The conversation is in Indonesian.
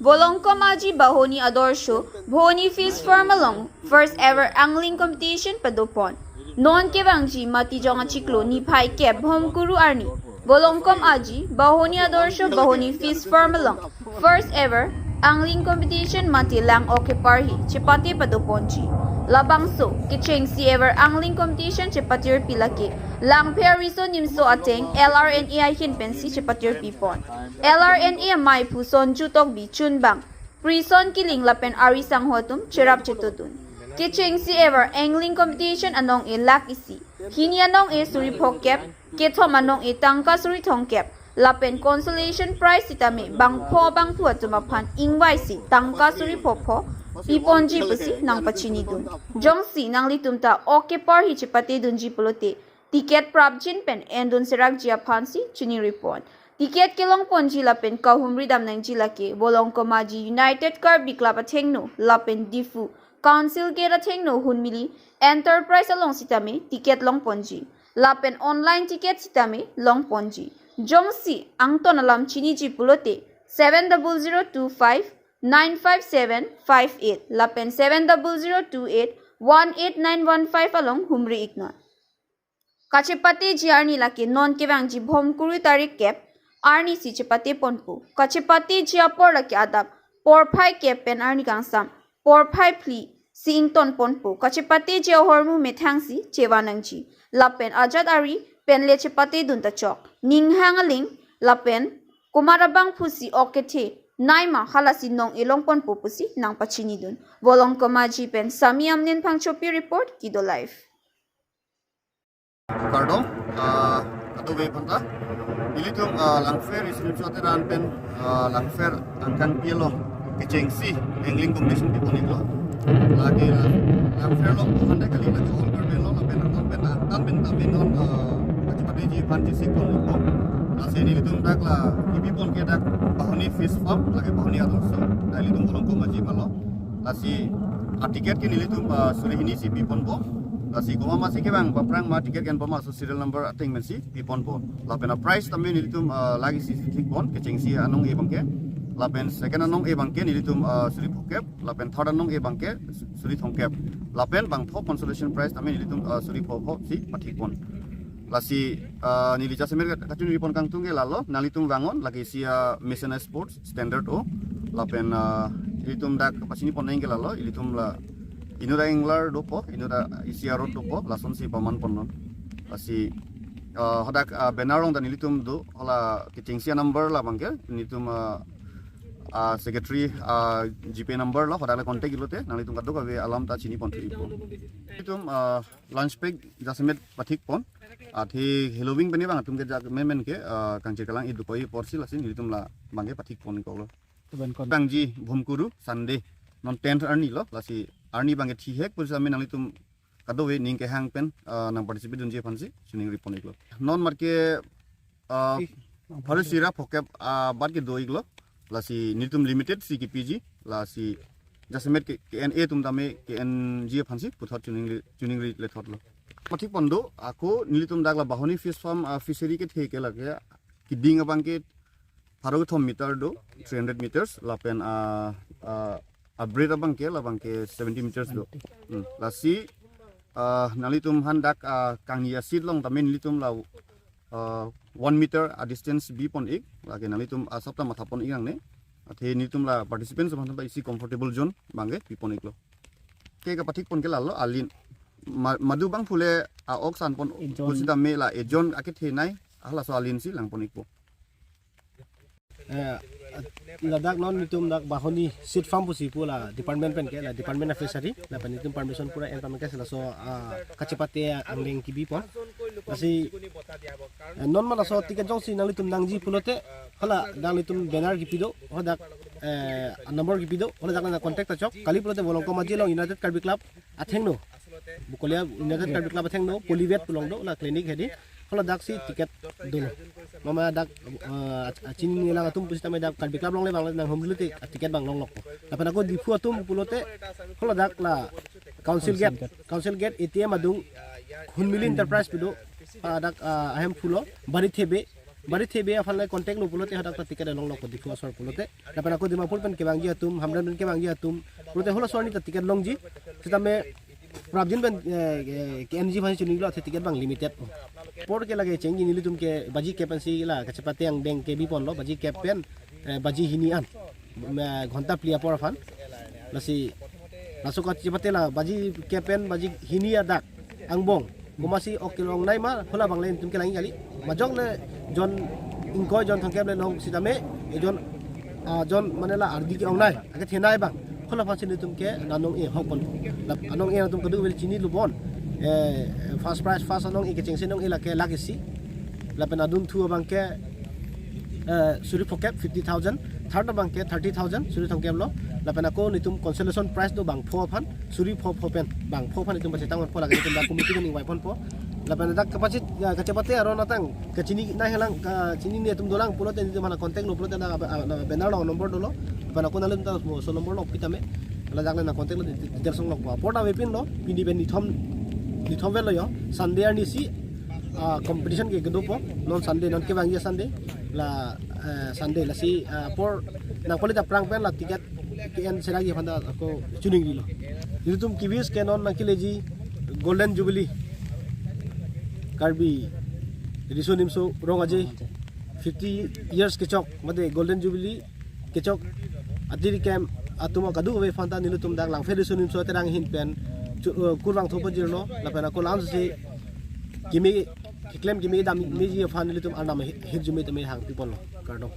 Volongkomaji Bahoni Adorsho, Bhoni Fish Farmalong, first ever angling competition padupon. Non Kevangji Mati Jonga Chiklo ni Pai Kep Hom Kuru Arni. Volongkom Aji, Bahoni Adorsho, Bahoni Fish Farmalong, first ever angling competition Mati Lang Oke Parhi, Chipati Paduponji. Labangso, Kicheng si ever angling competition Chipatir Pilaki. Lang Periso Nimso Ateng, LRNE I Hinpensi Chipatir Pipon. LRNE Mai Puson Jutok Bi Chunbang. Prison Kiling Lapen Ari Sanghotum, Chirap Chitudun. Kicheng si ever angling competition Anong Ilak Isi. Hini Anong E Suri Pokep, Kitom Anong E Tangka Suri Tongkep. Lapen consolation prize sitame bang pu at tumapan ingway si tangka suri popo piponji pusi nang pachini dun jong si nang litumta oke par hichipate dun jipulote tiket prabjin pen endun sirak jia pansi chini report tiket kilong ponji lapen kahumri dam nang jilake bolong komaji United Kirby Club athengno lapen difu council ke athengno hunmili enterprise along sitame tiket long ponji lapen online tiket sitame long ponji Jongsi Angton Alam Chiniji Pulote 70025 95758 Lapen 70028 18915 along Humri Ignor Kachipate Jiarni Laki non Kevangji Bhom Kuru Tarik Kep Arni Si Chipate Ponpu Kachipate Jiapor Laki Adap Porpai Kep Pen Arni Gangsam Porpai Pli Sington Ponpu Kachipate Jiahormu Methangsi Chewanangji Lapen Ajad Ari Penle Chipate Dunta Chok Ning Hangaling Lapen Kumarabang Pusi Okete Naima Halasi Nong Ilongpon Pupusi Nang Pachini Dun Volong Komaji Pen Sami Amnin Pangchopi Report Kido Live Pardon Atau Panta Ilitum Langfair Islimswate Ran Pen Langfair Angkan Pielo Kecengsi Angling Competition Piponiko Lagi Langfair Lo Handa Kali Lagi Olper Belo Lapen Anton Pen Antan Pen Tamin Non Kacipati Ji Panji Sikon Lasi Ilitum Dak La Ipipon Ke Dak Bahoni Fish Farm Lagi Bahoni Adorso Ilitum Bolong Komaji Malo Lasi Tiket Ke Ilitum Suri Ini Si Pipon Po Lasi Koma Masih Ke Bang Baprang Ma Tiket Kan Poma Serial Number Ating Mensi Pipon Po Lapen Price Tamin Ilitum Lagi Si Sikon Kecengsi Anong E Bangke Lapen second anong E Bangke Ilitum Suri Pokep Lapen third anong E Bangke Suri Thongkep Lapen Bang Thop Consolation Prize Tamin Ilitum Suri Popo Si Patikpon Lasi nilica semer kacun ripon kang tungge lalo nalitung bangon lagi sia Messena Sports Standard O lapen ilitum dak pasini pon nengke lalo ilitum la inura englar dopo inura isia road dopo lason si paman pon lasi hodak benarong dan ilitum do hola kecingsia number la bangke ilitum secretary GP number la hodak la kontak ilote nalitung kadok ave alam ta chini pon tripo ilitum lunch break jasemet patik pon Athi Halloween bani bang tum ke jak men ke kang cirkalang idu koi porsi lasin ilitum la bangke patik pon ko lo bangji Bhomkuru Sunday non 10th arni lo lasi arni bangke thi hek pursa men ilitum kado we ning ke hang pen nang participate dun je fansi suning ripon iklo non marke Harus sira pokep bad ke doi iklo lasi nitum limited CKPG lasi jasemet ke KNA tum tame KNG fansi puthot tuning le thot lo Patik pondo aku nilitum dagla Bahoni Fish Farm fishery ke theke lage kiding abang ke paro thom meter do 300 meters lapen breed abang ke 70 meters do lasi nalitum handak kang yasid long tamen nilitum la 1 meter a distance bi pon ik lage nalitum sapta mathapon iang ne athe nilitum la participants samantha isi comfortable zone bange bi pon iklo ke ka patik pon ke lalo alin madu bang fule oksan pon pulsida mela ejon akit henai ahla soalin si lang ponikpo ladak non nitum dak Bahoni seed farm pusi pula department pen ke la department of fishery la panitum permission pura en pamke la so kacipate angling kibi pon asi non mala so tiket jong si nalitum nangji pulote hala dang litum banner gipido hodak number gipido hola dak na contact ta chok kali pulote bolong komaji long United Kirby Club athengno Bukolia United Kirby Club athengno polivet pulong do la clinic hedi hola dak si tiket dulu mama dak chin nilang atum pusi tame dak Kirby Club long le bang nang homluti tiket bang long lok lapan aku difu atum pulote hola dak la council gate ATM adung hunmili enterprise pido dak ahem pulo bari thebe bari thebe afalai contact lo pulote hadak ta tiket long lok dikho sor pulote lapan aku dimapur pen kebang gi atum hamdan pen kebang gi atum pulote hola sor ni ta tiket long ji kitame prabjin pen ke NG phani chuni lo tiket bang limited por ke lage chengi ni tum ke baji kepensi la kachapate ang deng ke bi pon lo baji kepen baji hinian ghonta plia por fan lasi masuk kachapate la baji kepen baji hinia dak angbong gumasi okilong nai ma hola bang lain tum ke langi kali majong le jon ingko jon thangkem le nong sitame jon manela ardi ki ongnai ake thenai bang hola phasin tum ke nanong e hokon anong e tum kadu wel chini lubon first price first anong e ke chengse nong e la ke lagisi la penadun thu bang ke suri phokep 50000 third bang ke 30000 suri thangkem lo la penako nitum consolation price do bang pho phan suri pho pen bang pho phan nitum bacetang pho la ke tum committee ni wai pon pho la penadak kapacit kachapate aro natang kachini na helang chini ni tum dolang pulo ten mana contact lo pulo ten na benar lo nomor dolo penako nalun ta so nomor lo pitame la jakle na contact lo details lo porta wepin lo pindi ben ni thom vel lo yo sunday ni si competition ke gedopo non sunday non ke bangya sunday la sunday la si por na polita prang pen la tiket ke en seragi phanda ko tuning dilo yutum kivis ke non nakileji golden jubilee karbi riso nimso rong ajay 50 years kechok made golden jubilee kechok adiri kem atuma kadu we phanda nilutum dak lang riso nimso terang hin pen kurwang thopo jirlo la pena ko lam se kimi claim kimi dam mi ji fan nilutum anam hit jumi tame hang people lo kardo